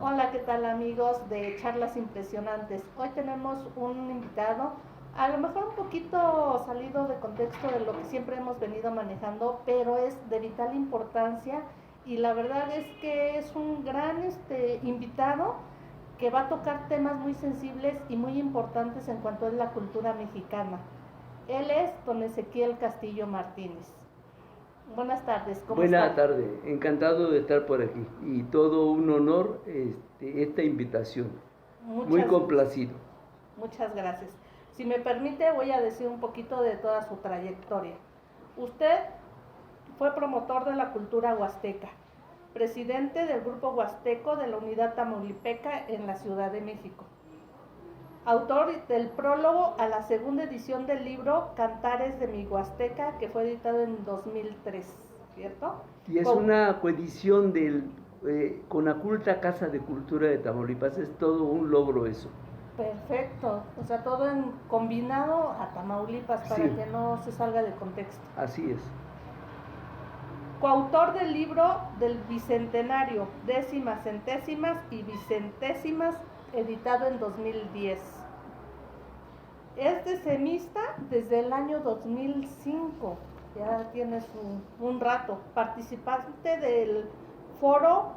Hola, ¿qué tal amigos de Charlas Impresionantes? Hoy tenemos un invitado, a lo mejor un poquito salido de contexto de lo que siempre hemos venido manejando, pero es de vital importancia y la verdad es que es un gran invitado que va a tocar temas muy sensibles y muy importantes en cuanto es la cultura mexicana. Él es don Ezequiel Castillo Martínez. Buenas tardes, ¿cómo Buena está? tarde, encantado de estar por aquí y todo un honor esta invitación. Muy Muchas, complacido. muchas gracias. Si me permite, voy a decir un poquito de toda su trayectoria. Usted fue promotor de la cultura huasteca, presidente del Grupo Huasteco de la Unidad Tamaulipeca en la Ciudad de México, autor del prólogo a la segunda edición del libro Cantares de mi Huasteca, que fue editado en 2003, ¿cierto? Y es una coedición del Conaculta Casa de Cultura de Tamaulipas, es todo un logro eso. Perfecto, o sea, todo combinado a Tamaulipas para Sí, que no se salga de contexto. así es. Coautor del libro del Bicentenario, décimas, centésimas y vicentésimas, editado en 2010. Es decemista desde el año 2005, ya tienes un rato, participante del foro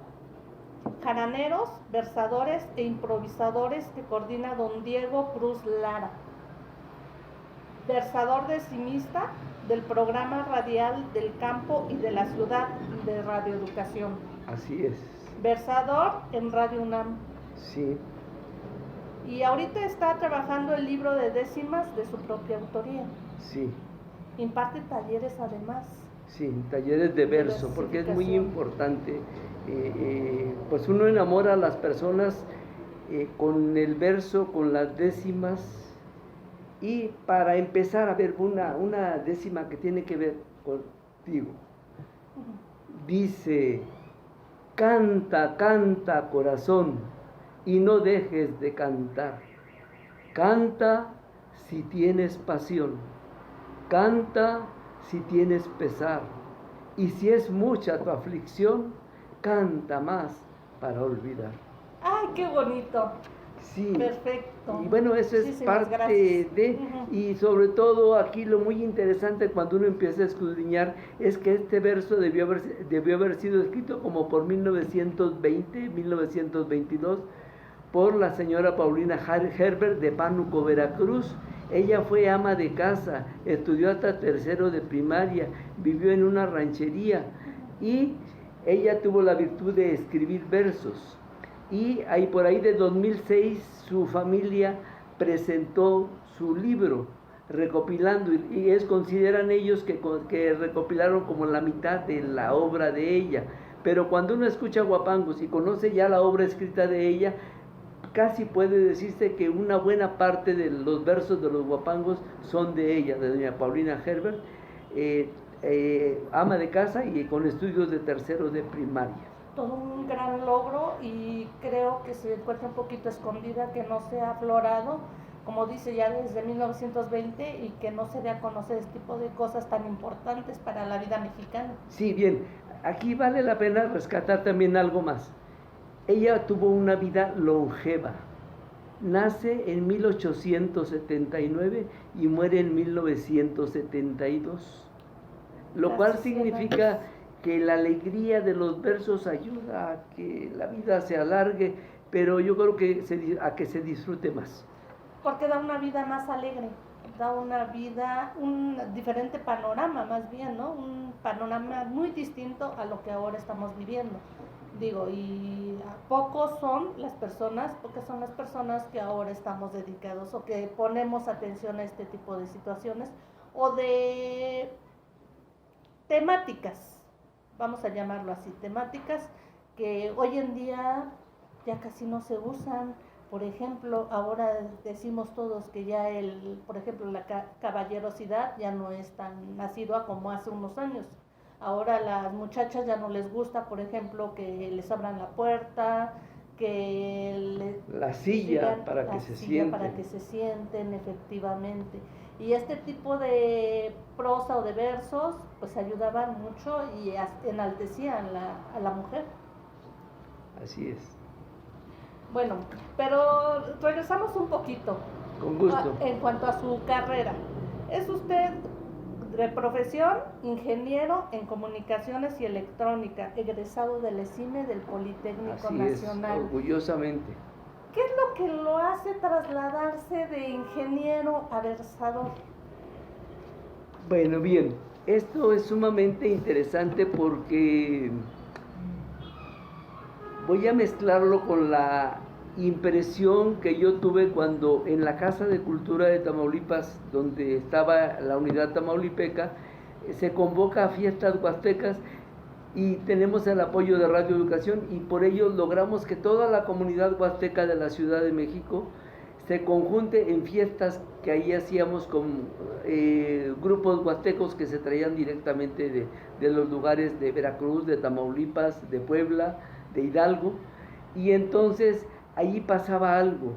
Jaraneros, Versadores e Improvisadores que coordina don Diego Cruz Lara. Versador decimista del programa radial del campo y de la ciudad de radioeducación. Así es. Versador en Radio UNAM. Sí. Y ahorita está trabajando el libro de décimas de su propia autoría. Sí. Imparte talleres además. Sí, talleres de verso, porque es muy importante. Pues uno enamora a las personas con el verso, con las décimas. Y para empezar a ver una décima que tiene que ver contigo. Dice, canta, canta corazón, y no dejes de cantar. Canta si tienes pasión. Canta si tienes pesar. Y si es mucha tu aflicción, canta más para olvidar. ¡Ay, qué bonito! Sí. Perfecto. Y bueno, eso es parte de, y sobre todo aquí lo muy interesante cuando uno empieza a escudriñar es que este verso debió haber sido escrito como por 1920, 1922, por la señora Paulina Herbert de Pánuco, Veracruz. Ella fue ama de casa, estudió hasta tercero de primaria, vivió en una ranchería y ella tuvo la virtud de escribir versos. Y ahí por ahí de 2006 su familia presentó su libro recopilando y consideran ellos que recopilaron como la mitad de la obra de ella. Pero cuando uno escucha guapangos y conoce ya la obra escrita de ella, casi puede decirse que una buena parte de los versos de los guapangos son de ella, de doña Paulina Herbert, ama de casa y con estudios de tercero de primaria. Todo un gran logro y creo que se encuentra un poquito escondida, que no se ha aflorado, como dice ya desde 1920, y que no se dé a conocer este tipo de cosas tan importantes para la vida mexicana. Sí, bien, aquí vale la pena rescatar también algo más. Ella tuvo una vida longeva. Nace en 1879 y muere en 1972, lo cual significa que la alegría de los versos ayuda a que la vida se alargue, pero yo creo que a que se disfrute más. Porque da una vida más alegre, da una vida, un diferente panorama más bien, ¿no? Un panorama muy distinto a lo que ahora estamos viviendo. Digo, y pocas son las personas que ahora estamos dedicados o que ponemos atención a este tipo de situaciones o de temáticas, vamos a llamarlo así, temáticas que hoy en día ya casi no se usan. Por ejemplo, ahora decimos todos que ya por ejemplo, la caballerosidad ya no es tan asidua como hace unos años. Ahora a las muchachas ya no les gusta, por ejemplo, que les abran la puerta, que la silla para que se sienten. Para que se sienten, efectivamente. Y este tipo de prosa o de versos pues ayudaban mucho y enaltecían a la mujer. Así es. Bueno, pero regresamos un poquito. Con gusto. En cuanto a su carrera, ¿es usted de profesión ingeniero en comunicaciones y electrónica, egresado del ESIME del Politécnico Así Nacional? Es, orgullosamente. ¿Qué es lo que lo hace trasladarse de ingeniero a versador? Bueno, bien, esto es sumamente interesante porque voy a mezclarlo con la impresión que yo tuve cuando en la Casa de Cultura de Tamaulipas, donde estaba la unidad tamaulipeca, se convoca a fiestas huastecas y tenemos el apoyo de Radio Educación y por ello logramos que toda la comunidad huasteca de la Ciudad de México se conjunte en fiestas que ahí hacíamos con grupos huastecos que se traían directamente de los lugares de Veracruz, de Tamaulipas, de Puebla, de Hidalgo, y entonces allí pasaba algo.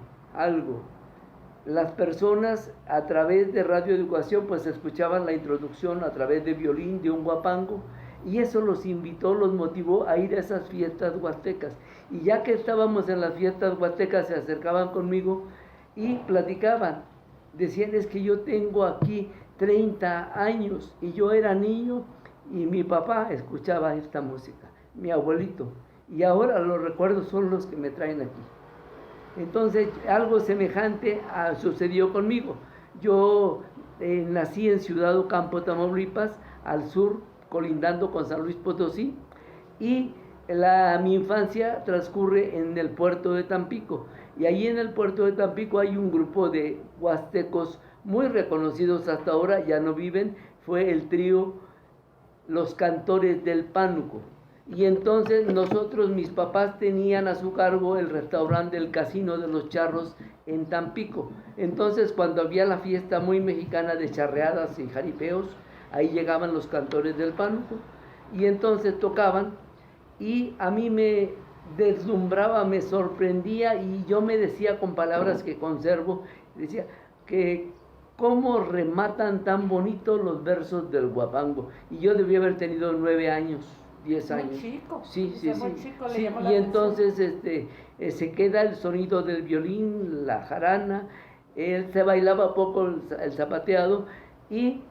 Las personas a través de Radio Educación pues escuchaban la introducción a través de violín, de un huapango, y eso los invitó, los motivó a ir a esas fiestas huastecas. Y ya que estábamos en las fiestas huastecas se acercaban conmigo y platicaban, decían: es que yo tengo aquí 30 años y yo era niño y mi papá escuchaba esta música, mi abuelito, y ahora los recuerdos son los que me traen aquí. Entonces algo semejante sucedió conmigo. Yo nací en Ciudad Ocampo, Tamaulipas, al sur, colindando con San Luis Potosí, y mi infancia transcurre en el puerto de Tampico, y ahí en el puerto de Tampico hay un grupo de huastecos muy reconocidos hasta ahora, ya no viven, fue el trío Los Cantores del Pánuco. Y entonces nosotros, mis papás tenían a su cargo el restaurante del Casino de los Charros en Tampico. Entonces cuando había la fiesta muy mexicana de charreadas y jaripeos, ahí llegaban los Cantores del Pánuco y entonces tocaban, y a mí me deslumbraba, me sorprendía, y yo me decía con palabras que conservo, decía que cómo rematan tan bonito los versos del huapango. Y yo debía haber tenido 9 años. 10 años. Muy chico. Sí. Chico, Sí, y entonces se queda el sonido del violín, la jarana, se bailaba poco el zapateado, y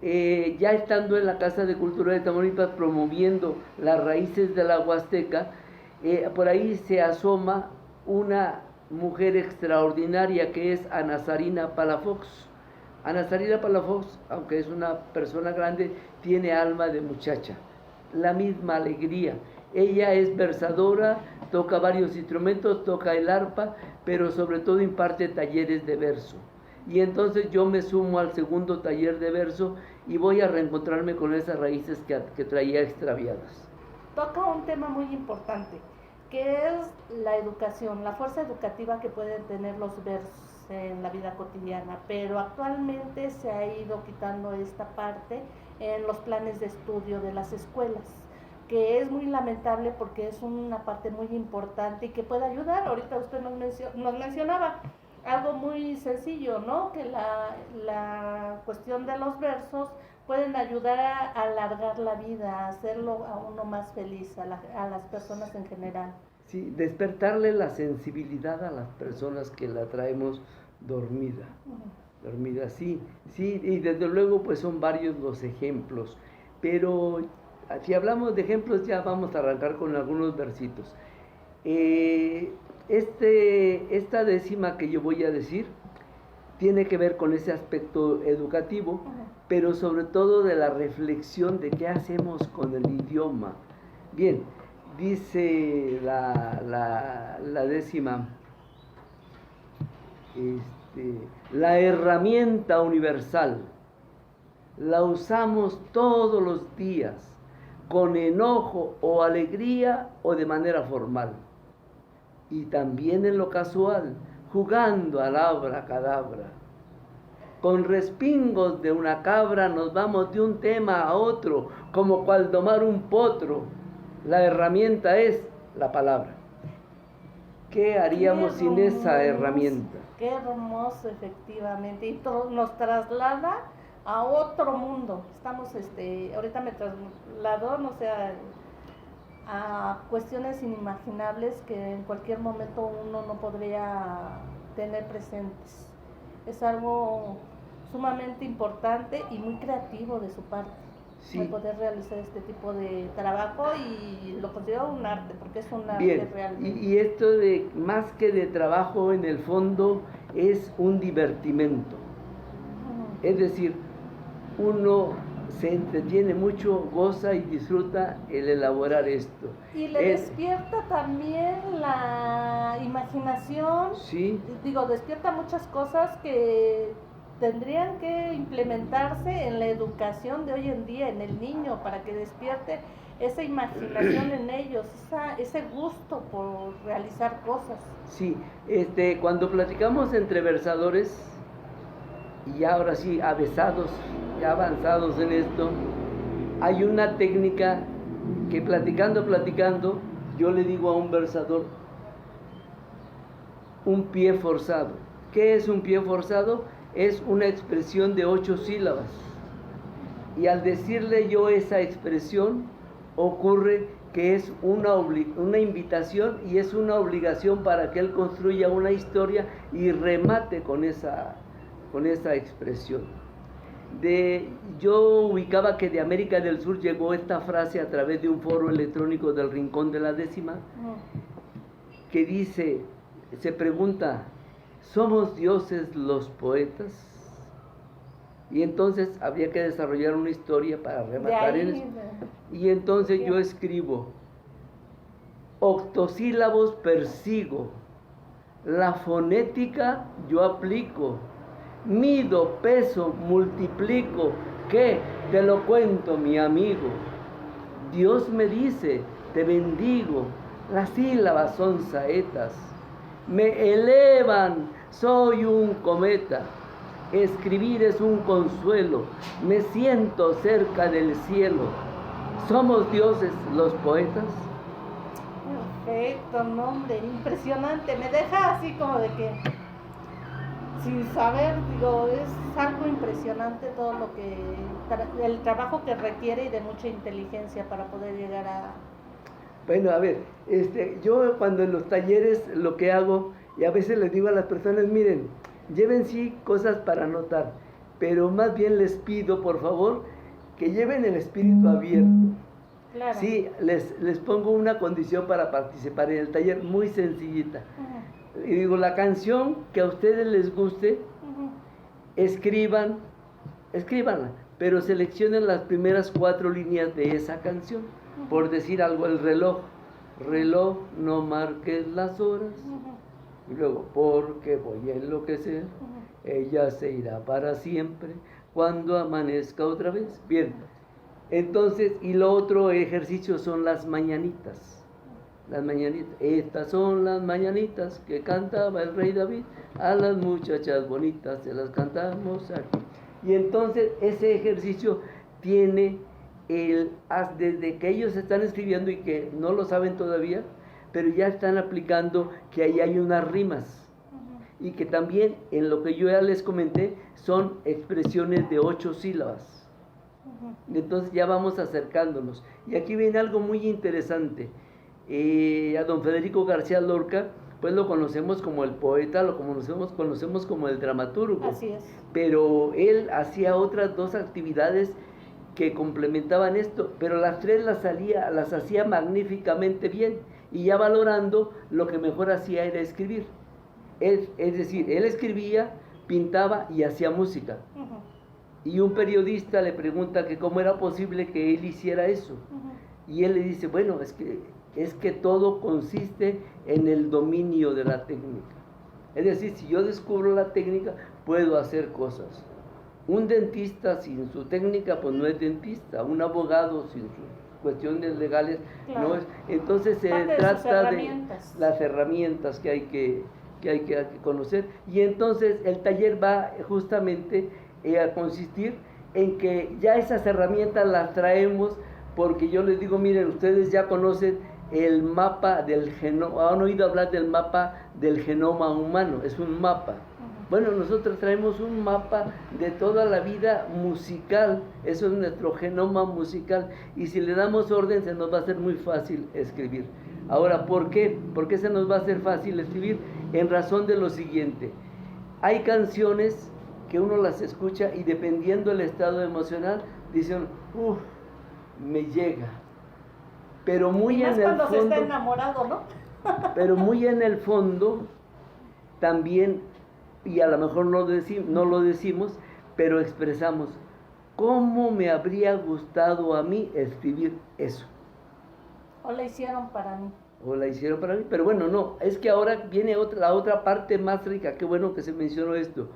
ya estando en la Casa de Cultura de Tamaulipas promoviendo las raíces de la Huasteca, por ahí se asoma una mujer extraordinaria que es Ana Sarina Palafox. Ana Sarina Palafox, aunque es una persona grande, tiene alma de muchacha, la misma alegría. Ella es versadora, toca varios instrumentos, toca el arpa, pero sobre todo imparte talleres de verso. Y entonces yo me sumo al segundo taller de verso y voy a reencontrarme con esas raíces que traía extraviadas. Toca un tema muy importante, que es la educación, la fuerza educativa que pueden tener los versos en la vida cotidiana, pero actualmente se ha ido quitando esta parte en los planes de estudio de las escuelas, que es muy lamentable porque es una parte muy importante y que puede ayudar. Ahorita usted nos mencionaba algo muy sencillo, ¿no? Que la cuestión de los versos pueden ayudar a alargar la vida, a hacerlo a uno más feliz, a las personas en general. Sí, despertarle la sensibilidad a las personas que la traemos dormida. Dormida, sí, y desde luego pues son varios los ejemplos, pero si hablamos de ejemplos ya vamos a arrancar con algunos versitos. Esta décima que yo voy a decir tiene que ver con ese aspecto educativo, pero sobre todo de la reflexión de qué hacemos con el idioma. Bien, dice la décima, la herramienta universal la usamos todos los días, con enojo o alegría o de manera formal, y también en lo casual, jugando al abracadabra. Con respingos de una cabra nos vamos de un tema a otro, como cual domar un potro. La herramienta es la palabra. ¿Qué haríamos sin esa herramienta? Qué hermoso, efectivamente, y nos traslada a otro mundo. Estamos, ahorita me trasladó, no sé, a cuestiones inimaginables que en cualquier momento uno no podría tener presentes. Es algo sumamente importante y muy creativo de su parte, sí, de poder realizar este tipo de trabajo, y lo considero un arte, porque es un arte. Bien, realmente. Y esto de más que de trabajo, en el fondo es un divertimento. Es decir, uno se entretiene mucho, goza y disfruta el elaborar esto. Y le despierta también la imaginación. Sí. Digo, despierta muchas cosas que tendrían que implementarse en la educación de hoy en día, en el niño, para que despierte esa imaginación en ellos, ese gusto por realizar cosas. Sí, cuando platicamos entre versadores, y ahora sí, avesados, ya avanzados en esto, hay una técnica que platicando, yo le digo a un versador, un pie forzado. ¿Qué es un pie forzado? Es una expresión de 8 sílabas. Y al decirle yo esa expresión, ocurre que es una invitación y es una obligación para que él construya una historia y remate con esa expresión. Yo ubicaba que de América del Sur llegó esta frase a través de un foro electrónico del Rincón de la Décima, que dice, se pregunta, ¿somos dioses los poetas? Y entonces habría que desarrollar una historia para rematar en eso. Y entonces yo escribo, octosílabos persigo, la fonética yo aplico, mido, peso, multiplico, ¿qué? Te lo cuento, mi amigo. Dios me dice, te bendigo, las sílabas son saetas, me elevan, soy un cometa. Escribir es un consuelo, me siento cerca del cielo. ¿Somos dioses los poetas? Perfecto, nombre, impresionante. Me deja así como de que, sin saber, digo, es algo impresionante todo lo que, el trabajo que requiere y de mucha inteligencia para poder llegar a... Bueno, a ver, yo cuando en los talleres lo que hago, y a veces les digo a las personas, miren, lleven sí cosas para anotar, pero más bien les pido, por favor, que lleven el espíritu abierto. Claro. Sí, les pongo una condición para participar en el taller, muy sencillita. Y digo, la canción que a ustedes les guste, escríbanla, pero seleccionen las primeras 4 líneas de esa canción. Por decir algo, el reloj, no marques las horas. Y luego, porque voy a enloquecer, ella se irá para siempre cuando amanezca otra vez. Bien, entonces, y lo otro ejercicio son las mañanitas. Las mañanitas, estas son las mañanitas que cantaba el rey David, a las muchachas bonitas se las cantamos aquí. Y entonces ese ejercicio tiene desde que ellos están escribiendo y que no lo saben todavía, pero ya están aplicando que ahí hay unas rimas. Y que también en lo que yo ya les comenté son expresiones de 8 sílabas. Entonces ya vamos acercándonos. Y aquí viene algo muy interesante. A don Federico García Lorca, pues lo conocemos como el poeta, lo conocemos como el dramaturgo. Así es. Pero él hacía otras 2 actividades que complementaban esto, pero las 3 las hacía magníficamente bien, y ya valorando, lo que mejor hacía era escribir. Es decir, él escribía, pintaba y hacía música. Y un periodista le pregunta que cómo era posible que él hiciera eso. Y él le dice, bueno, es que todo consiste en el dominio de la técnica. Es decir, si yo descubro la técnica, puedo hacer cosas. Un dentista sin su técnica, pues no es dentista. Un abogado sin sus cuestiones legales, claro, no es. Entonces se trata de las herramientas que hay que conocer. Y entonces el taller va justamente a consistir en que ya esas herramientas las traemos, porque yo les digo, miren, ustedes ya conocen el mapa del genoma, han oído hablar del mapa del genoma humano, es un mapa. Bueno, nosotros traemos un mapa de toda la vida musical, eso es nuestro genoma musical, y si le damos orden se nos va a hacer muy fácil escribir. Ahora, ¿por qué? ¿Por qué se nos va a hacer fácil escribir? En razón de lo siguiente: hay canciones que uno las escucha y dependiendo del estado emocional, dicen, uff, me llega. Pero muy en el fondo... cuando se está enamorado, ¿no? Pero muy en el fondo, también, y a lo mejor no lo decimos, pero expresamos, ¿cómo me habría gustado a mí escribir eso? O la hicieron para mí. O la hicieron para mí, pero bueno, no, es que ahora viene la otra parte más rica, qué bueno que se mencionó esto,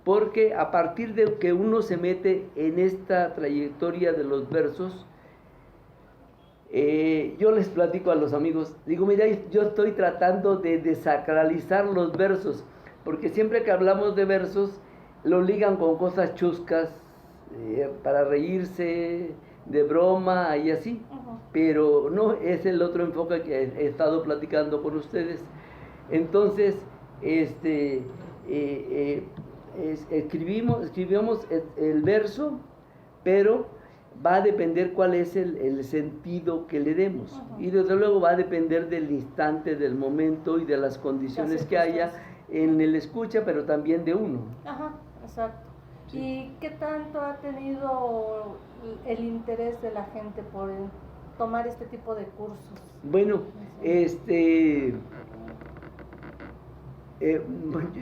porque a partir de que uno se mete en esta trayectoria de los versos, yo les platico a los amigos, digo, mira, yo estoy tratando de desacralizar los versos, porque siempre que hablamos de versos, lo ligan con cosas chuscas, para reírse, de broma y así, pero no es el otro enfoque que he estado platicando con ustedes. Entonces, escribimos el verso, pero va a depender cuál es el sentido que le demos. Y desde luego va a depender del instante, del momento y de las condiciones que haya en el escucha, pero también de uno. Ajá, exacto. Sí. ¿Y qué tanto ha tenido el interés de la gente por tomar este tipo de cursos? Bueno,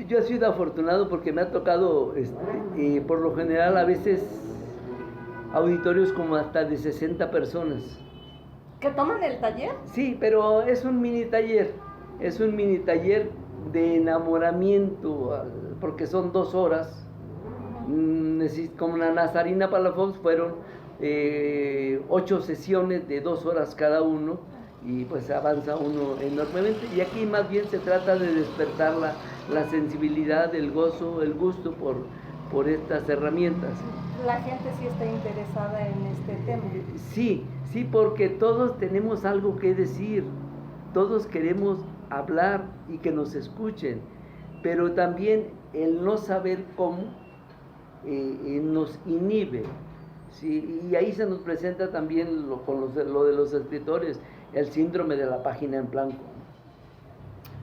yo he sido afortunado porque me ha tocado, por lo general, a veces auditorios como hasta de 60 personas. ¿Que toman el taller? Sí, pero es un mini taller de enamoramiento, porque son 2 horas. Como la Nazarina Palafox fueron 8 sesiones de 2 horas cada uno, y pues avanza uno enormemente, y aquí más bien se trata de despertar la sensibilidad, el gozo, el gusto por estas herramientas. La gente sí está interesada en este tema. Sí, porque todos tenemos algo que decir, todos queremos hablar y que nos escuchen, pero también el no saber cómo nos inhibe, ¿sí? Y ahí se nos presenta también lo de los escritores, el síndrome de la página en blanco.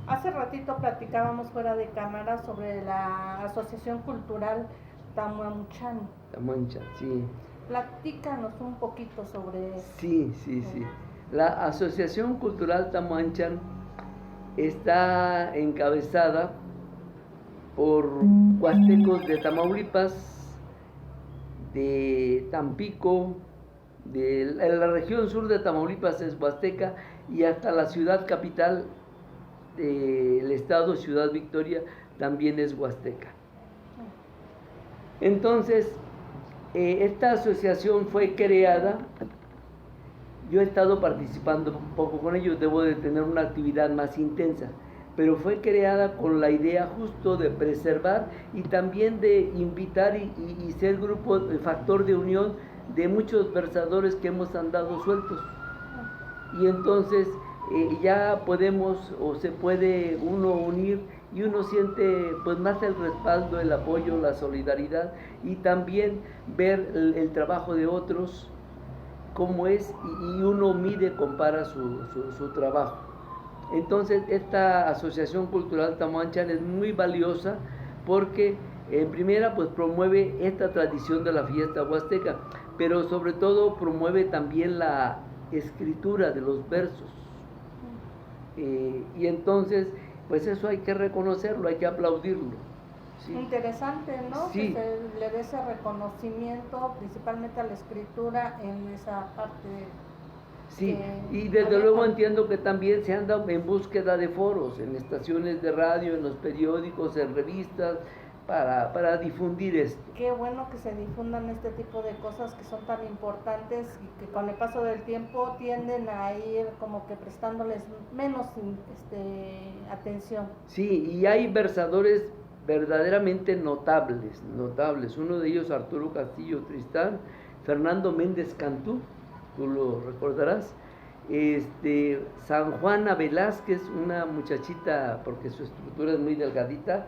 Hace ratito platicábamos fuera de cámara sobre la Asociación Cultural Tamuanchán. Tamuanchán, sí. Platícanos un poquito sobre eso. Sí. La Asociación Cultural Tamuanchán está encabezada por huastecos de Tamaulipas, de Tampico, en la región sur de Tamaulipas es huasteca, y hasta la ciudad capital del estado, Ciudad Victoria, también es huasteca. Entonces, esta asociación fue creada, yo he estado participando un poco con ellos, debo de tener una actividad más intensa, pero fue creada con la idea justo de preservar y también de invitar y ser grupo, factor de unión de muchos versadores que hemos andado sueltos. Y entonces ya podemos o se puede uno unir y uno siente pues más el respaldo, el apoyo, la solidaridad, y también ver el trabajo de otros cómo es, y uno mide, compara su trabajo. Entonces esta Asociación Cultural Tamuanchán es muy valiosa porque en primera pues promueve esta tradición de la fiesta huasteca, pero sobre todo promueve también la escritura de los versos, y entonces pues eso hay que reconocerlo, hay que aplaudirlo. Sí. Interesante, ¿no? Sí. Que se le dé ese reconocimiento principalmente a la escritura en esa parte. Sí, y desde luego entiendo que también se anda en búsqueda de foros, en estaciones de radio, en los periódicos, en revistas, para difundir esto. Qué bueno que se difundan este tipo de cosas que son tan importantes y que con el paso del tiempo tienden a ir como que prestándoles menos atención. Sí, y hay versadores verdaderamente notables. Uno de ellos, Arturo Castillo Tristán, Fernando Méndez Cantú, tú lo recordarás, San Juana Velázquez, una muchachita, porque su estructura es muy delgadita,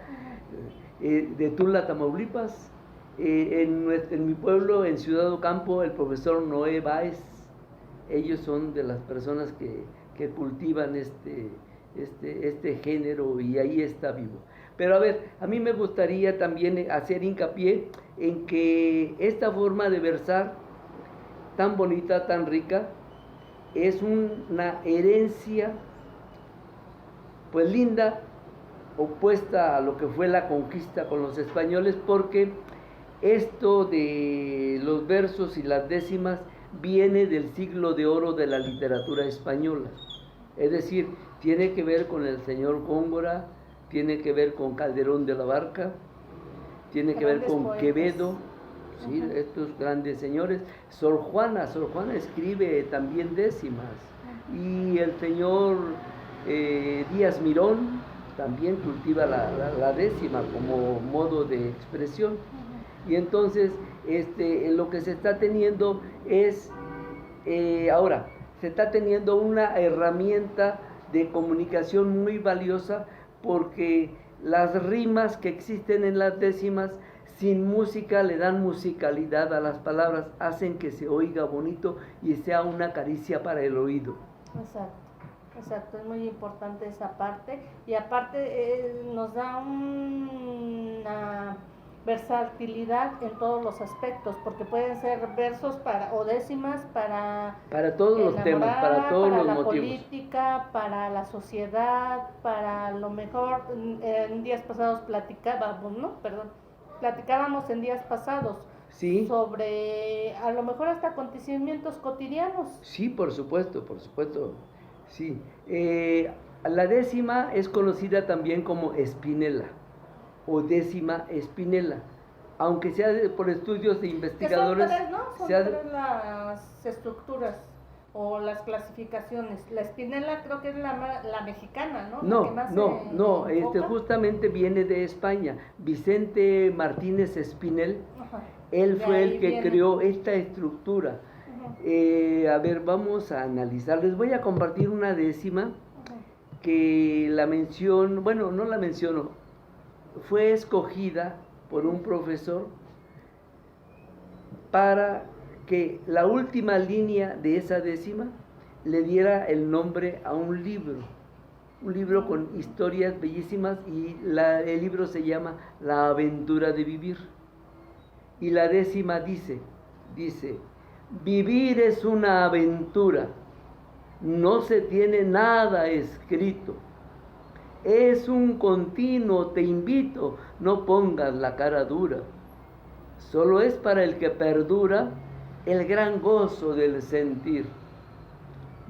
de Tula, Tamaulipas. En mi pueblo, en Ciudad Ocampo, el profesor Noé Báez. Ellos son de las personas que cultivan este género y ahí está vivo. Pero a ver, a mí me gustaría también hacer hincapié en que esta forma de versar tan bonita, tan rica, es una herencia pues linda, opuesta a lo que fue la conquista con los españoles, porque esto de los versos y las décimas viene del siglo de oro de la literatura española. Es decir, tiene que ver con el señor Góngora, tiene que ver con Calderón de la Barca, tiene que ver con poetas. Quevedo, ¿sí? Estos grandes señores. Sor Juana escribe también décimas. Y el señor Díaz Mirón también cultiva la décima como modo de expresión. Y entonces lo que se está teniendo es, ahora, se está teniendo una herramienta de comunicación muy valiosa, porque las rimas que existen en las décimas sin música le dan musicalidad a las palabras, hacen que se oiga bonito y sea una caricia para el oído. Exacto, es muy importante esa parte, y aparte nos da una versatilidad en todos los aspectos, porque pueden ser versos o décimas para todos los temas, para todos los motivos, para la política, para la sociedad, para lo mejor. En días pasados platicábamos en días pasados, sí, sobre a lo mejor hasta acontecimientos cotidianos. Sí, por supuesto, sí. La décima es conocida también como espinela o décima espinela, aunque sea por estudios de investigadores. Son tres las estructuras o las clasificaciones. La espinela creo que es la mexicana, ¿no? Justamente viene de España. Vicente Martínez Espinel, él fue el que creó esta estructura. A ver, vamos a analizar. Les voy a compartir una décima que no la menciono, fue escogida por un profesor para que la última línea de esa décima le diera el nombre a un libro con historias bellísimas, y el libro se llama La aventura de vivir. Y la décima dice, vivir es una aventura, no se tiene nada escrito, es un continuo, te invito, no pongas la cara dura, solo es para el que perdura el gran gozo del sentir.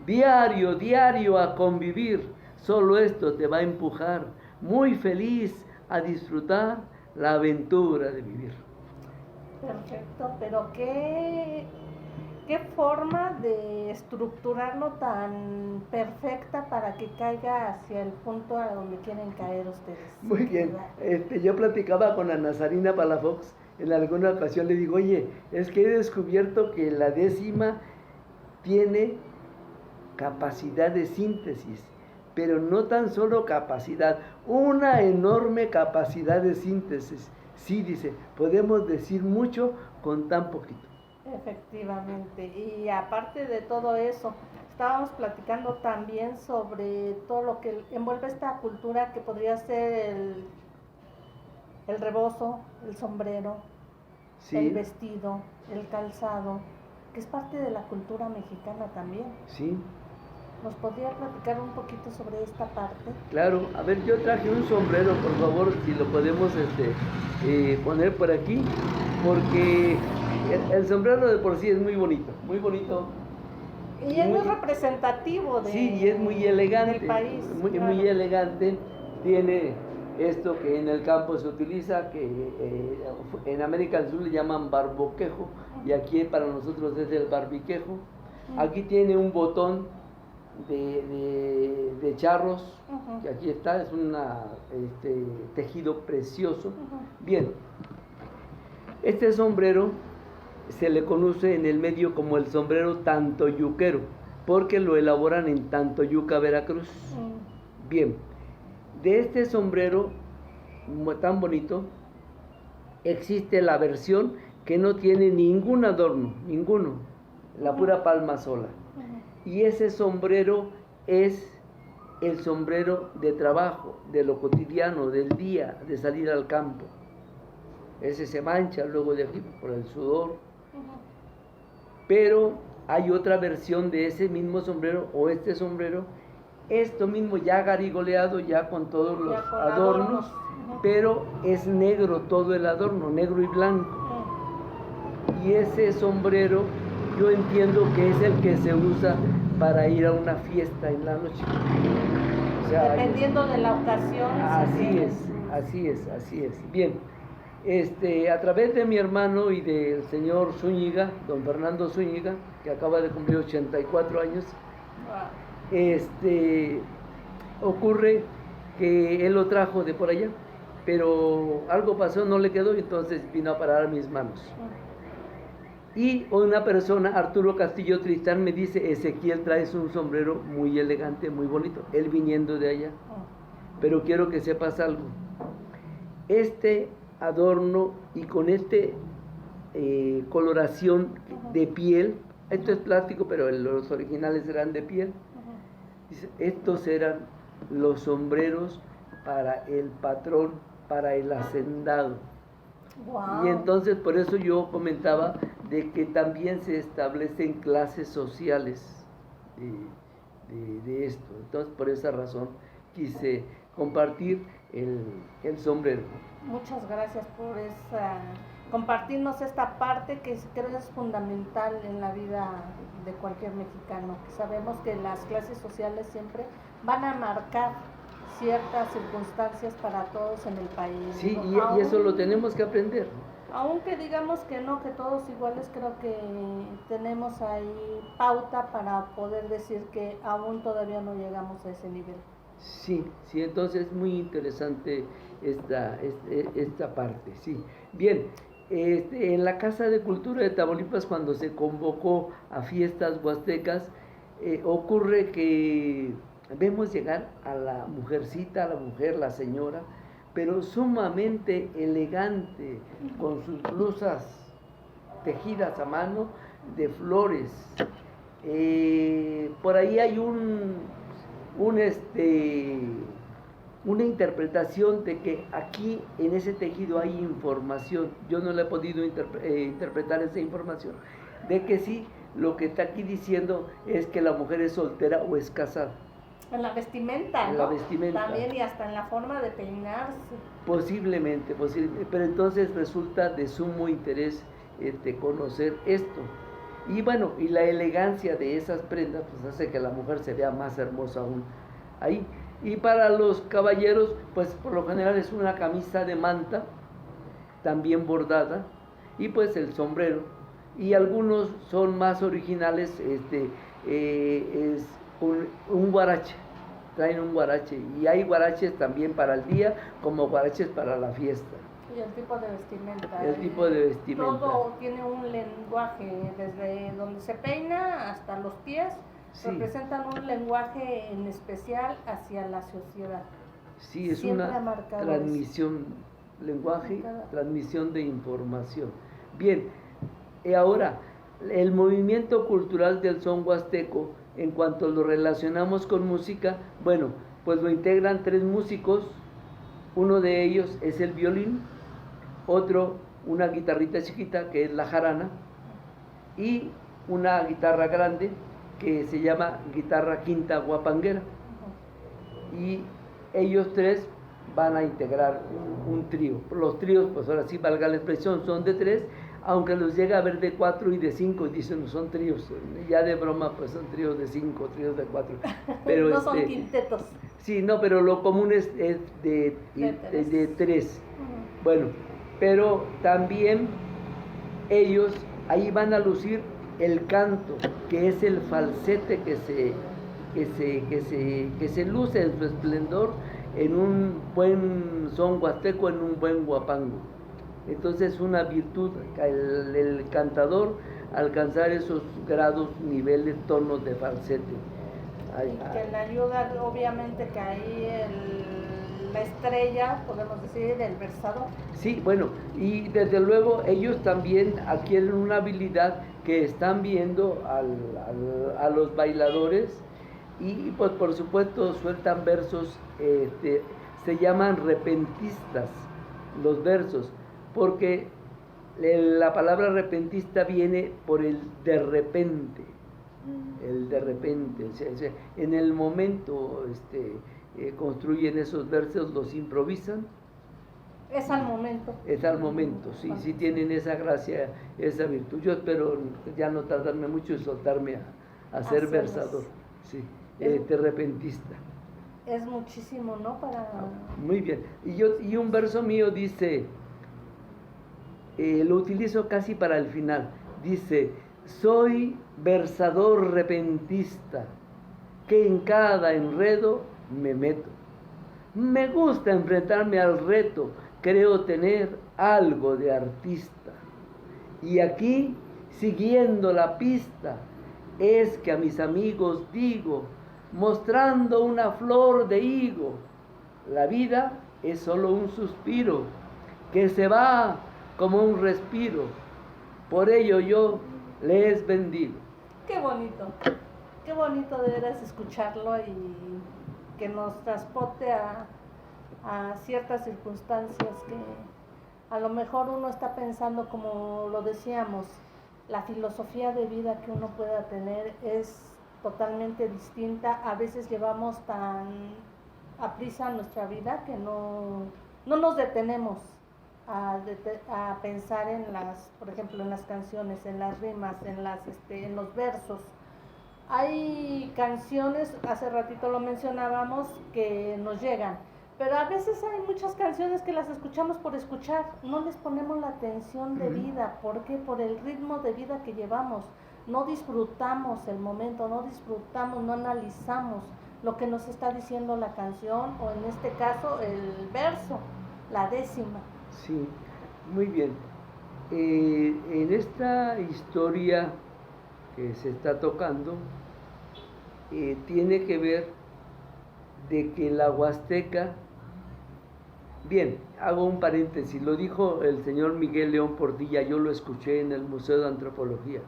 Diario a convivir, solo esto te va a empujar, muy feliz a disfrutar la aventura de vivir. Perfecto, pero qué forma de estructurarlo tan perfecta para que caiga hacia el punto a donde quieren caer ustedes. Muy bien, yo platicaba con Ana Sarina Palafox en alguna ocasión, le digo, oye, es que he descubierto que la décima tiene capacidad de síntesis, pero no tan solo capacidad, una enorme capacidad de síntesis. Sí, dice, podemos decir mucho con tan poquito. Efectivamente, y aparte de todo eso, estábamos platicando también sobre todo lo que envuelve esta cultura, que podría ser el rebozo, el sombrero, sí, el vestido, el calzado, que es parte de la cultura mexicana también. Sí. ¿Nos podría platicar un poquito sobre esta parte? Claro, a ver, yo traje un sombrero, por favor, si lo podemos poner por aquí, porque el sombrero de por sí es muy bonito, muy bonito. Y es muy representativo y es muy elegante, del país. Muy elegante. Tiene esto que en el campo se utiliza, que en América del Sur le llaman barboquejo, y aquí para nosotros es el barbiquejo. Aquí tiene un botón de charros, que aquí está, es un tejido precioso. Bien, este sombrero se le conoce en el medio como el sombrero tantoyuquero, porque lo elaboran en Tantoyuca, Veracruz. Bien, de este sombrero tan bonito, existe la versión que no tiene ningún adorno, ninguno, la pura palma sola. Y ese sombrero es el sombrero de trabajo, de lo cotidiano, del día, de salir al campo. Ese se mancha luego de aquí por el sudor. Pero hay otra versión de ese mismo sombrero o este sombrero, esto mismo ya garigoleado, ya con todos los adornos, pero es negro todo el adorno, negro y blanco. Y ese sombrero yo entiendo que es el que se usa para ir a una fiesta en la noche. O sea, dependiendo de la ocasión. Así es. Bien, a través de mi hermano y del señor Zúñiga, don Fernando Zúñiga, que acaba de cumplir 84 años, ocurre que él lo trajo de por allá, pero algo pasó, no le quedó, y entonces vino a parar a mis manos. Y una persona, Arturo Castillo Tristán, me dice: Ezequiel, traes un sombrero muy elegante, muy bonito, él viniendo de allá, pero quiero que sepas algo. Este adorno y con coloración de piel, esto es plástico, pero los originales eran de piel. Dice, estos eran los sombreros para el patrón, para el hacendado. Wow. Y entonces por eso yo comentaba de que también se establecen clases sociales de esto. Entonces por esa razón quise compartir el sombrero. Muchas gracias por compartirnos esta parte que creo es fundamental en la vida de cualquier mexicano, que sabemos que las clases sociales siempre van a marcar ciertas circunstancias para todos en el país. Sí, y eso lo tenemos que aprender. Aunque digamos que no, que todos iguales, creo que tenemos ahí pauta para poder decir que aún todavía no llegamos a ese nivel. Sí, entonces es muy interesante esta parte, sí. Bien, en la Casa de Cultura de Tamaulipas, cuando se convocó a fiestas huastecas, ocurre que vemos llegar a la mujercita, a la mujer, la señora, pero sumamente elegante, con sus blusas tejidas a mano de flores. Por ahí hay una interpretación de que aquí en ese tejido hay información. Yo no le he podido interpretar esa información, de que sí, lo que está aquí diciendo es que la mujer es soltera o es casada. En la vestimenta, en ¿no? La vestimenta. También, y hasta en la forma de peinarse. Posiblemente, pero entonces resulta de sumo interés conocer esto. Y bueno, y la elegancia de esas prendas pues hace que la mujer se vea más hermosa aún ahí. Y para los caballeros, pues por lo general es una camisa de manta, también bordada, y pues el sombrero. Y algunos son más originales, es un guarache, traen un guarache, y hay guaraches también para el día, como guaraches para la fiesta. Y el tipo de vestimenta. El tipo de vestimenta. Todo tiene un lenguaje, desde donde se peina hasta los pies, sí. Representan un lenguaje en especial hacia la sociedad. Sí, es siempre una transmisión, lenguaje, transmisión de información. Bien, ahora, el movimiento cultural del son huasteco, en cuanto lo relacionamos con música, bueno, pues lo integran 3 músicos. Uno de ellos es el violín, otro una guitarrita chiquita que es la jarana, y una guitarra grande que se llama guitarra quinta guapanguera. Y ellos 3 van a integrar un trío. Los tríos, pues ahora sí valga la expresión, son de 3, aunque los llega a ver de 4 y de 5, y dicen no son tríos, ya de broma pues son tríos de 5, tríos de 4. Pero no son quintetos. Sí, no, pero lo común es de 3. Bueno, pero también ellos ahí van a lucir el canto, que es el falsete que se luce en su esplendor en un buen son huasteco, en un buen guapango. Entonces es una virtud el cantador alcanzar esos grados, niveles, tonos de falsete. Y que le ayuda obviamente que ahí la estrella, podemos decir, del versador. Sí, bueno, y desde luego ellos también adquieren una habilidad que están viendo a los bailadores y pues por supuesto sueltan versos, se llaman repentistas los versos, porque la palabra repentista viene por el de repente, o sea, en el momento construyen esos versos, los improvisan. Es al momento. Es al momento, sí, sí tienen esa gracia, esa virtud. Yo espero ya no tardarme mucho en soltarme a ser versador, sí, repentista. Es muchísimo, ¿no? Muy bien. Y un verso mío dice, lo utilizo casi para el final, dice, soy versador repentista, que en cada enredo me meto. Me gusta enfrentarme al reto, creo tener algo de artista. Y aquí, siguiendo la pista, es que a mis amigos digo, mostrando una flor de higo, la vida es solo un suspiro, que se va como un respiro. Por ello yo les bendigo. Qué bonito de veras escucharlo y que nos transporte a ciertas circunstancias que a lo mejor uno está pensando, como lo decíamos, la filosofía de vida que uno pueda tener es totalmente distinta. A veces llevamos tan a prisa nuestra vida que no nos detenemos a pensar en por ejemplo, en las canciones, en las rimas, en los versos. Hay canciones, hace ratito lo mencionábamos, que nos llegan, pero a veces hay muchas canciones que las escuchamos por escuchar, no les ponemos la atención de vida. ¿Por qué? Por el ritmo de vida que llevamos. No disfrutamos el momento, no analizamos lo que nos está diciendo la canción, o en este caso el verso, la décima. Sí, muy bien. En esta historia que se está tocando, tiene que ver de que la Huasteca, bien, hago un paréntesis, lo dijo el señor Miguel León Portilla, yo lo escuché en el Museo de Antropología.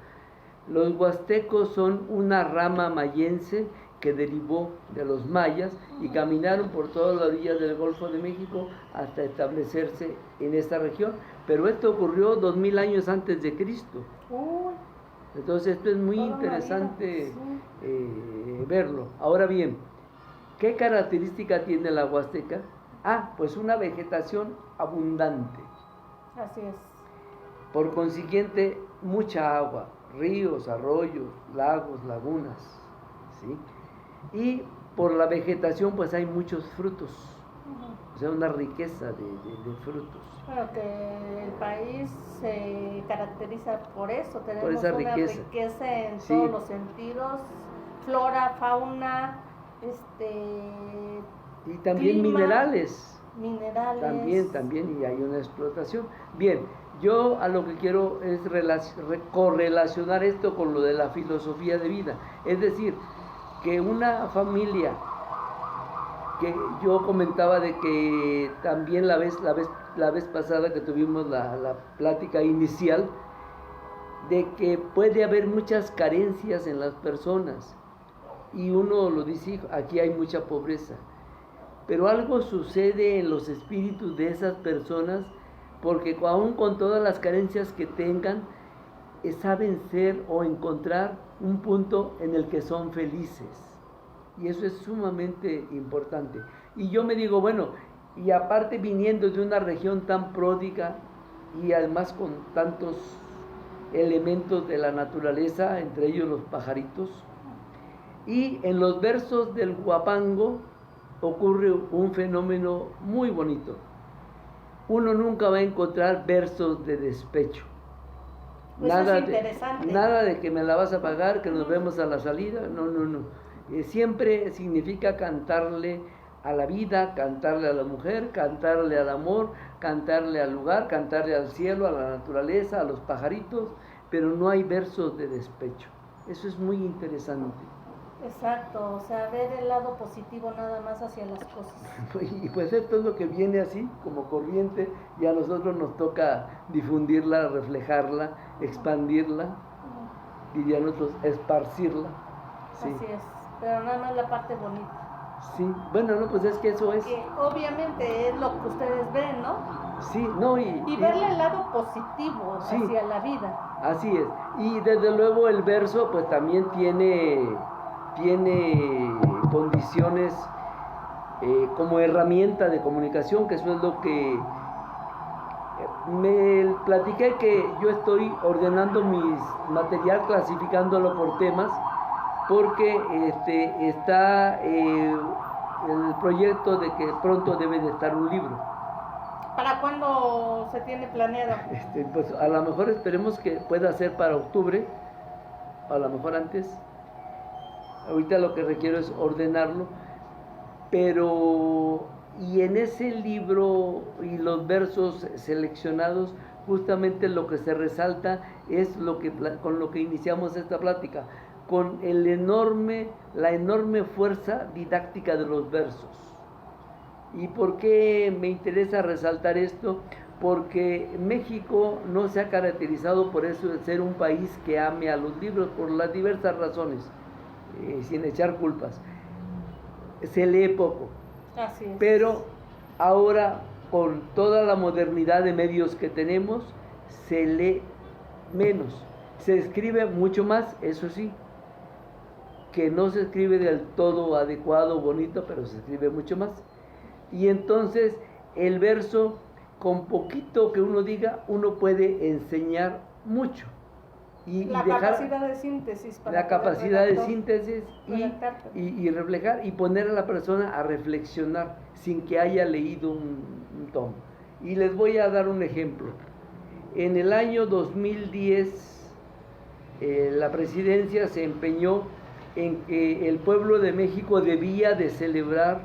Los huastecos son una rama mayense que derivó de los mayas y caminaron por todas las orillas del Golfo de México hasta establecerse en esta región, pero esto ocurrió 2000 años antes de Cristo. Entonces esto es muy interesante verlo. Ahora bien, ¿qué característica tiene la Huasteca? Pues una vegetación abundante. Así es. Por consiguiente, mucha agua, ríos, arroyos, lagos, lagunas, ¿sí? Y por la vegetación pues hay muchos frutos, o sea, una riqueza de frutos. Claro que el país se caracteriza por eso, tenemos por esa una riqueza en todos los sentidos, flora, fauna, y también clima, minerales. También, y hay una explotación. Bien, yo a lo que quiero es correlacionar esto con lo de la filosofía de vida, es decir, que una familia, que yo comentaba de que también la vez pasada que tuvimos la plática inicial, de que puede haber muchas carencias en las personas, y uno lo dice, aquí hay mucha pobreza, pero algo sucede en los espíritus de esas personas, porque aún con todas las carencias que tengan, saben ser o encontrar un punto en el que son felices, y eso es sumamente importante. Y yo me digo, bueno, y aparte viniendo de una región tan pródiga y además con tantos elementos de la naturaleza, entre ellos los pajaritos, y en los versos del Huapango ocurre un fenómeno muy bonito. Uno nunca va a encontrar versos de despecho. Pues Nada de que me la vas a pagar, que nos vemos a la salida. No. Siempre significa cantarle a la vida, cantarle a la mujer, cantarle al amor, cantarle al lugar, cantarle al cielo, a la naturaleza, a los pajaritos, pero no hay versos de despecho. Eso es muy interesante. Exacto, o sea, ver el lado positivo nada más hacia las cosas. Y pues esto es lo que viene así, como corriente, y a nosotros nos toca difundirla, reflejarla, expandirla, dirían otros, esparcirla. Sí. Así es, pero nada más la parte bonita. Sí, bueno, no, pues es que eso es. Que obviamente es lo que ustedes ven, ¿no? Sí, no, y verle el lado positivo sí, hacia la vida. Así es. Y desde luego el verso pues también tiene condiciones como herramienta de comunicación, que eso es lo que me platiqué, que yo estoy ordenando mis material, clasificándolo por temas, porque está el proyecto de que pronto debe de estar un libro. ¿Para cuándo se tiene planeado? Pues a lo mejor esperemos que pueda ser para octubre, a lo mejor antes. Ahorita lo que requiero es ordenarlo, pero y en ese libro y los versos seleccionados, justamente lo que se resalta es con lo que iniciamos esta plática, con la enorme fuerza didáctica de los versos. ¿Y por qué me interesa resaltar esto? Porque México no se ha caracterizado por eso de ser un país que ame a los libros, por las diversas razones, sin echar culpas. Se lee poco. Así es. Pero ahora, con toda la modernidad de medios que tenemos, se lee menos. Se escribe mucho más, eso sí, que no se escribe del todo adecuado, bonito, pero se escribe mucho más. Y entonces el verso, con poquito que uno diga, uno puede enseñar mucho. La capacidad de síntesis. La capacidad de síntesis y reflejar y poner a la persona a reflexionar sin que haya leído un tomo. Y les voy a dar un ejemplo. En el año 2010, la presidencia se empeñó en que el pueblo de México debía de celebrar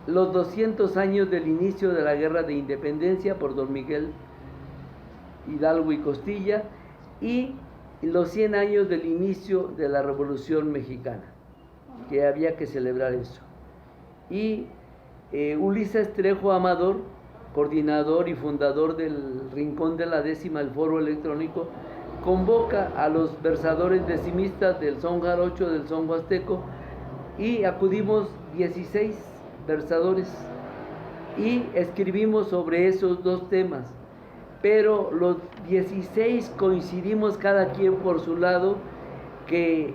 los 200 años del inicio de la Guerra de Independencia por don Miguel Hidalgo y Costilla, y los 100 años del inicio de la Revolución Mexicana, que había que celebrar eso. Y Ulises Trejo Amador, coordinador y fundador del Rincón de la Décima, el foro electrónico, convoca a los versadores decimistas del son jarocho, del son huasteco, y acudimos 16 versadores y escribimos sobre esos dos temas. Pero los 16 coincidimos cada quien por su lado que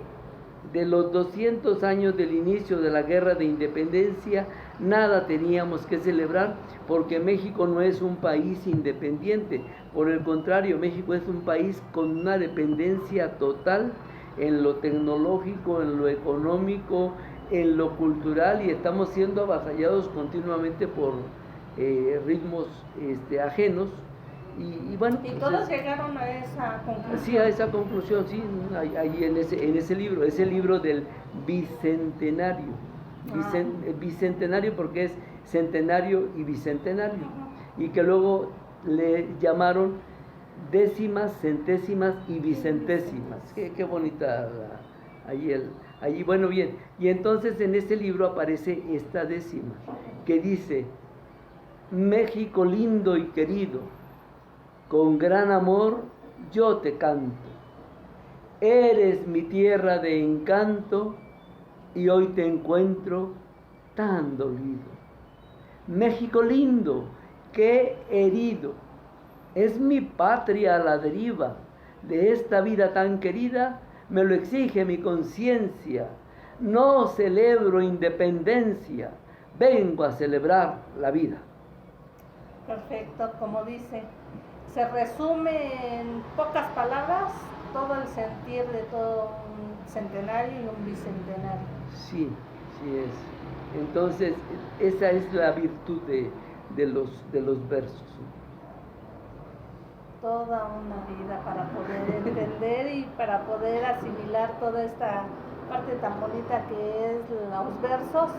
de los 200 años del inicio de la Guerra de Independencia nada teníamos que celebrar, porque México no es un país independiente. Por el contrario, México es un país con una dependencia total en lo tecnológico, en lo económico, en lo cultural, y estamos siendo avasallados continuamente por ritmos ajenos. Y bueno, y todos llegaron a esa conclusión. Sí, a esa conclusión, sí, ahí en ese libro, es el libro del bicentenario. Bicentenario porque es centenario y bicentenario. Y que luego le llamaron décimas, centésimas y bicentésimas. Qué bonita allí, bueno, bien. Y entonces en ese libro aparece esta décima, que dice: México lindo y querido, con gran amor yo te canto. Eres mi tierra de encanto y hoy te encuentro tan dolido. México lindo, qué herido, es mi patria a la deriva. De esta vida tan querida me lo exige mi conciencia. No celebro independencia, vengo a celebrar la vida. Perfecto, como dice. Se resume en pocas palabras todo el sentir de todo un centenario y un bicentenario. Sí, sí es. Entonces, esa es la virtud de los versos. Toda una vida para poder entender y para poder asimilar toda esta parte tan bonita que es los versos,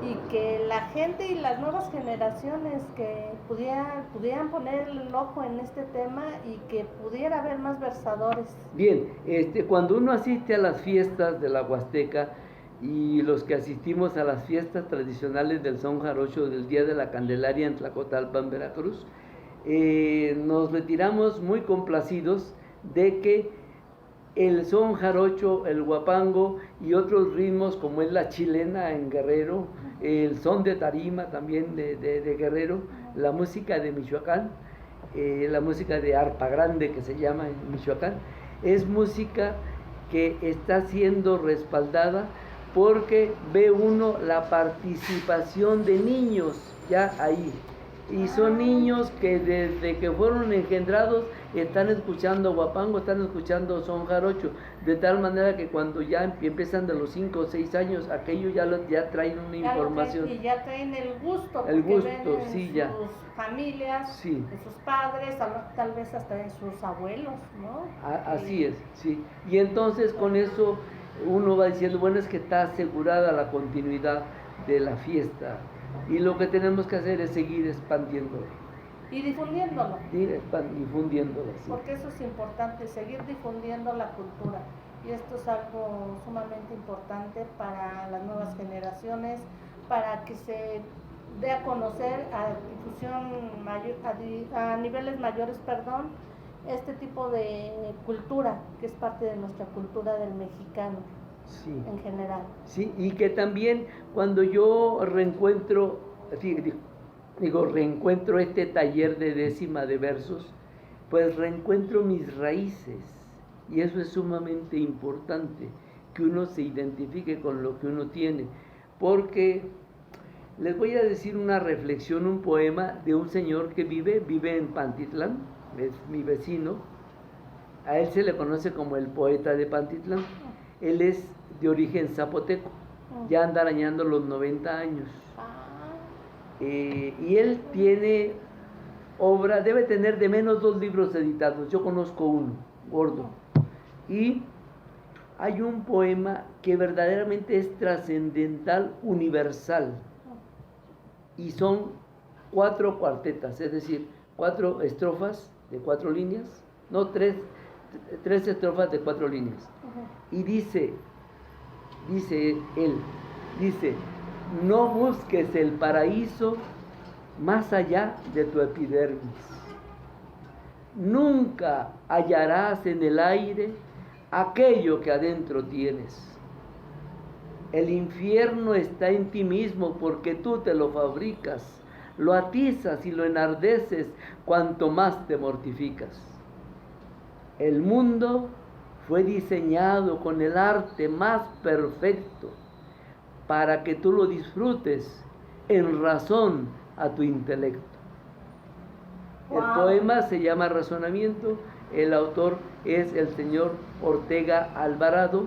y que la gente y las nuevas generaciones que pudieran poner el ojo en este tema y que pudiera haber más versadores. Bien, cuando uno asiste a las fiestas de la Huasteca y los que asistimos a las fiestas tradicionales del son jarocho del Día de la Candelaria en Tlacotalpan, Veracruz, nos retiramos muy complacidos de que el son jarocho, el huapango y otros ritmos como es la chilena en Guerrero, el son de tarima también de Guerrero, la música de Michoacán, la música de arpa grande que se llama en Michoacán, es música que está siendo respaldada porque ve uno la participación de niños ya ahí. Y son niños que desde que fueron engendrados están escuchando huapango, están escuchando son jarocho, de tal manera que cuando ya empiezan de los 5 o 6 años, aquello ya traen una información. Y ya traen el gusto. El gusto, ven sí, en ya. sus familias, sí. en sus padres, tal vez hasta en sus abuelos, ¿no? Así es, sí. Y entonces con eso uno va diciendo, bueno, es que está asegurada la continuidad de la fiesta. Y lo que tenemos que hacer es seguir expandiéndolo. Y difundiéndolo. Difundiéndolo, sí. Porque eso es importante, seguir difundiendo la cultura. Y esto es algo sumamente importante para las nuevas generaciones, para que se dé a conocer a difusión mayor, a niveles mayores, este tipo de cultura, que es parte de nuestra cultura del mexicano. Sí. En general. Sí, y que también cuando yo reencuentro este taller de décima de versos, pues reencuentro mis raíces, y eso es sumamente importante, que uno se identifique con lo que uno tiene, porque les voy a decir una reflexión, un poema de un señor que vive en Pantitlán, es mi vecino, a él se le conoce como el poeta de Pantitlán. Él es de origen zapoteco, ya anda arañando los 90 años. Y él tiene obra, debe tener de menos 2 libros editados, yo conozco uno, gordo. Y hay un poema que verdaderamente es trascendental, universal. Y son 4 cuartetas, es decir, 4 estrofas de 4 líneas, no, 3 estrofas de 4 líneas. Y dice él, no busques el paraíso más allá de tu epidermis. Nunca hallarás en el aire aquello que adentro tienes. El infierno está en ti mismo porque tú te lo fabricas, lo atizas y lo enardeces cuanto más te mortificas. El mundo fue diseñado con el arte más perfecto para que tú lo disfrutes en razón a tu intelecto. Wow. El poema se llama Razonamiento, el autor es el señor Ortega Alvarado.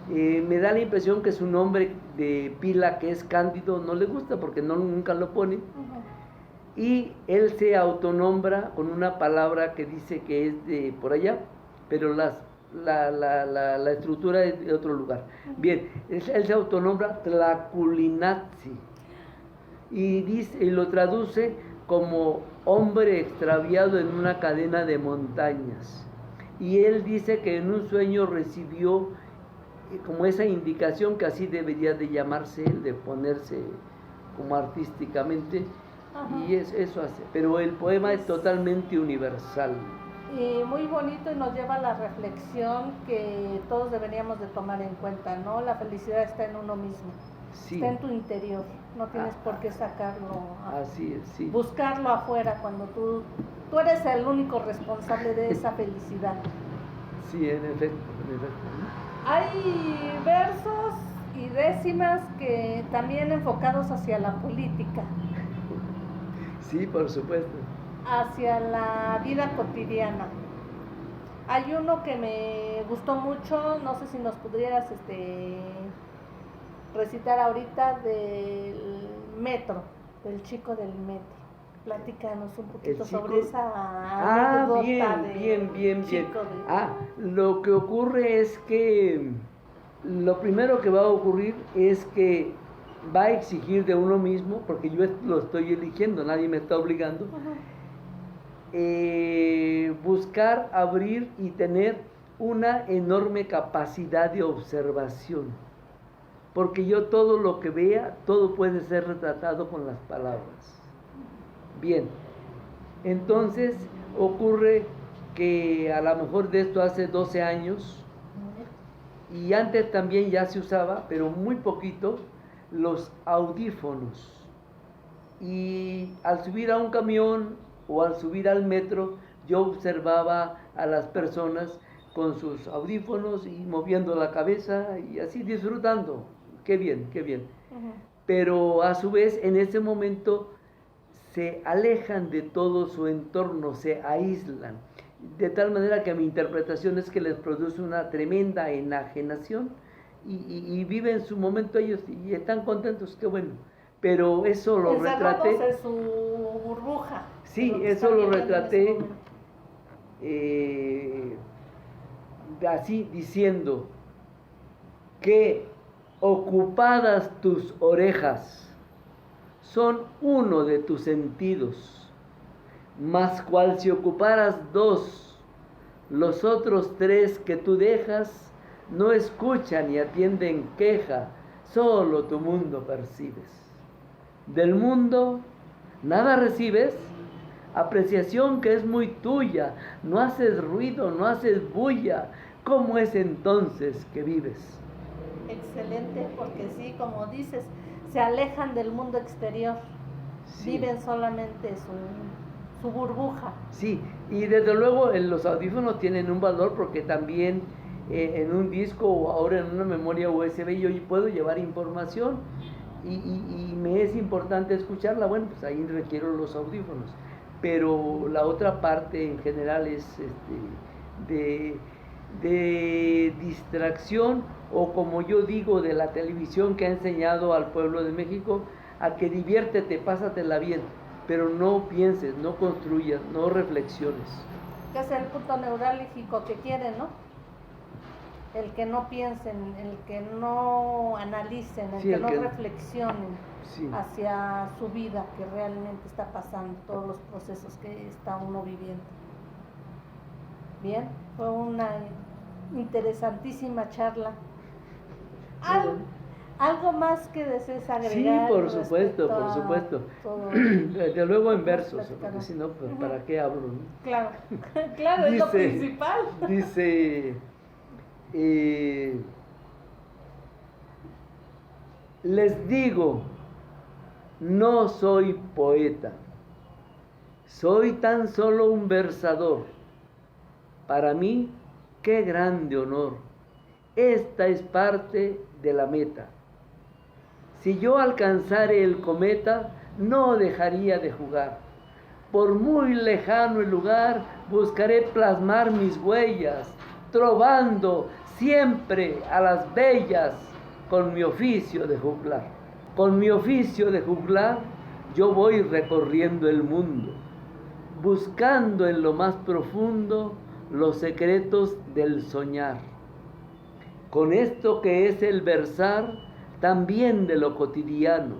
Me da la impresión que su nombre de pila, que es Cándido, no le gusta porque nunca lo pone. Y él se autonombra con una palabra que dice que es de por allá, pero la estructura es de otro lugar. Bien, él se autonombra Tlaculinatzi y lo traduce como hombre extraviado en una cadena de montañas. Y él dice que en un sueño recibió como esa indicación que así debería de llamarse él, de ponerse como artísticamente. Y eso hace, pero el poema es totalmente universal. Y muy bonito, y nos lleva a la reflexión que todos deberíamos de tomar en cuenta, ¿no? La felicidad está en uno mismo, sí. Está en tu interior, no tienes por qué sacarlo, así es, sí. Buscarlo afuera cuando tú eres el único responsable de esa felicidad. Sí, en efecto. Hay versos y décimas que también enfocados hacia la política. Sí, por supuesto. Hacia la vida cotidiana. Hay uno que me gustó mucho, no sé si nos pudieras recitar ahorita, del metro, del chico del metro. Platícanos un poquito sobre esa anécdota bien. Lo que ocurre es que lo primero que va a ocurrir es que va a exigir de uno mismo, porque yo lo estoy eligiendo, nadie me está obligando, buscar, abrir y tener una enorme capacidad de observación, porque yo todo lo que vea, todo puede ser retratado con las palabras. Bien, entonces ocurre que a lo mejor de esto hace 12 años, y antes también ya se usaba, pero muy poquito, los audífonos. Y al subir a un camión o al subir al metro, yo observaba a las personas con sus audífonos y moviendo la cabeza y así disfrutando. Qué bien, qué bien. Pero a su vez, en ese momento, se alejan de todo su entorno, se aíslan. De tal manera que mi interpretación es que les produce una tremenda enajenación y viven su momento ellos y están contentos, qué bueno. Pero eso lo retraté. En su burbuja. Sí, eso lo retraté así diciendo que ocupadas tus orejas son uno de tus sentidos, mas cual si ocuparas dos, los otros tres que tú dejas no escuchan ni atienden queja, solo tu mundo percibes. Del mundo nada recibes, apreciación que es muy tuya, no haces ruido, no haces bulla, ¿cómo es entonces que vives? Excelente, porque sí, como dices, se alejan del mundo exterior, sí. Viven solamente su burbuja. Sí, y desde luego los audífonos tienen un valor porque también en un disco o ahora en una memoria USB yo puedo llevar información y me es importante escucharla. Bueno, pues ahí requiero los audífonos, pero la otra parte en general es de distracción, o como yo digo, de la televisión que ha enseñado al pueblo de México a que diviértete, pásatela bien, pero no pienses, no construyas, no reflexiones. Que es el punto neurálgico que quieren, ¿no? El que no piensen, el que no analicen, el que no reflexionen hacia su vida, que realmente está pasando, todos los procesos que está uno viviendo. Bien, fue una interesantísima charla. ¿Algo más que desees agregar? Sí, por supuesto. Desde luego en versos, porque si no, pues, ¿para qué hablo? ¿No? Claro, claro, es lo principal. Dice, les digo, no soy poeta, soy tan solo un versador. Para mí, qué grande honor. Esta es parte de la meta. Si yo alcanzare el cometa, no dejaría de jugar. Por muy lejano el lugar, buscaré plasmar mis huellas, trovando siempre a las bellas con mi oficio de juglar. Con mi oficio de juglar, yo voy recorriendo el mundo, buscando en lo más profundo los secretos del soñar. Con esto que es el versar, también de lo cotidiano,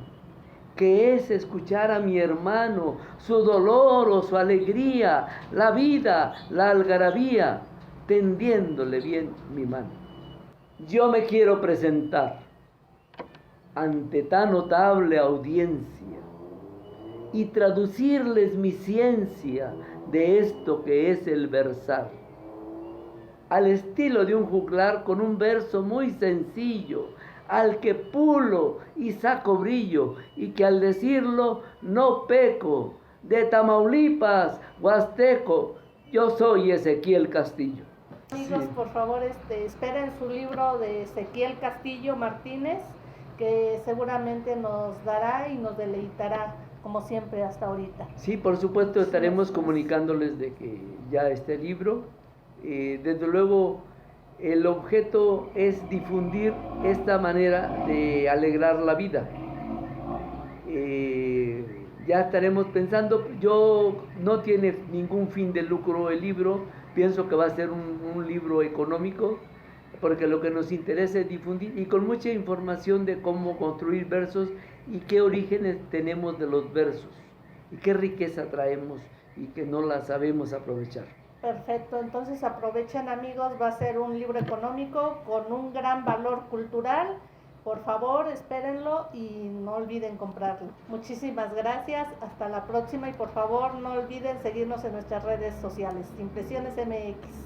que es escuchar a mi hermano, su dolor o su alegría, la vida, la algarabía, tendiéndole bien mi mano. Yo me quiero presentar ante tan notable audiencia y traducirles mi ciencia de esto que es el versar, al estilo de un juglar con un verso muy sencillo, al que pulo y saco brillo, y que al decirlo no peco, de Tamaulipas, huasteco, yo soy Ezequiel Castillo. Amigos, sí. Por favor, esperen su libro de Ezequiel Castillo Martínez, que seguramente nos dará y nos deleitará, como siempre hasta ahorita. Sí, por supuesto, estaremos comunicándoles de que ya este libro, desde luego, el objeto es difundir esta manera de alegrar la vida. Ya estaremos pensando, no tiene ningún fin de lucro el libro, pienso que va a ser un libro económico, porque lo que nos interesa es difundir y con mucha información de cómo construir versos y qué orígenes tenemos de los versos y qué riqueza traemos y que no la sabemos aprovechar. Perfecto, entonces aprovechen, amigos, va a ser un libro económico con un gran valor cultural. Por favor, espérenlo y no olviden comprarlo. Muchísimas gracias, hasta la próxima y por favor no olviden seguirnos en nuestras redes sociales, Impresiones MX.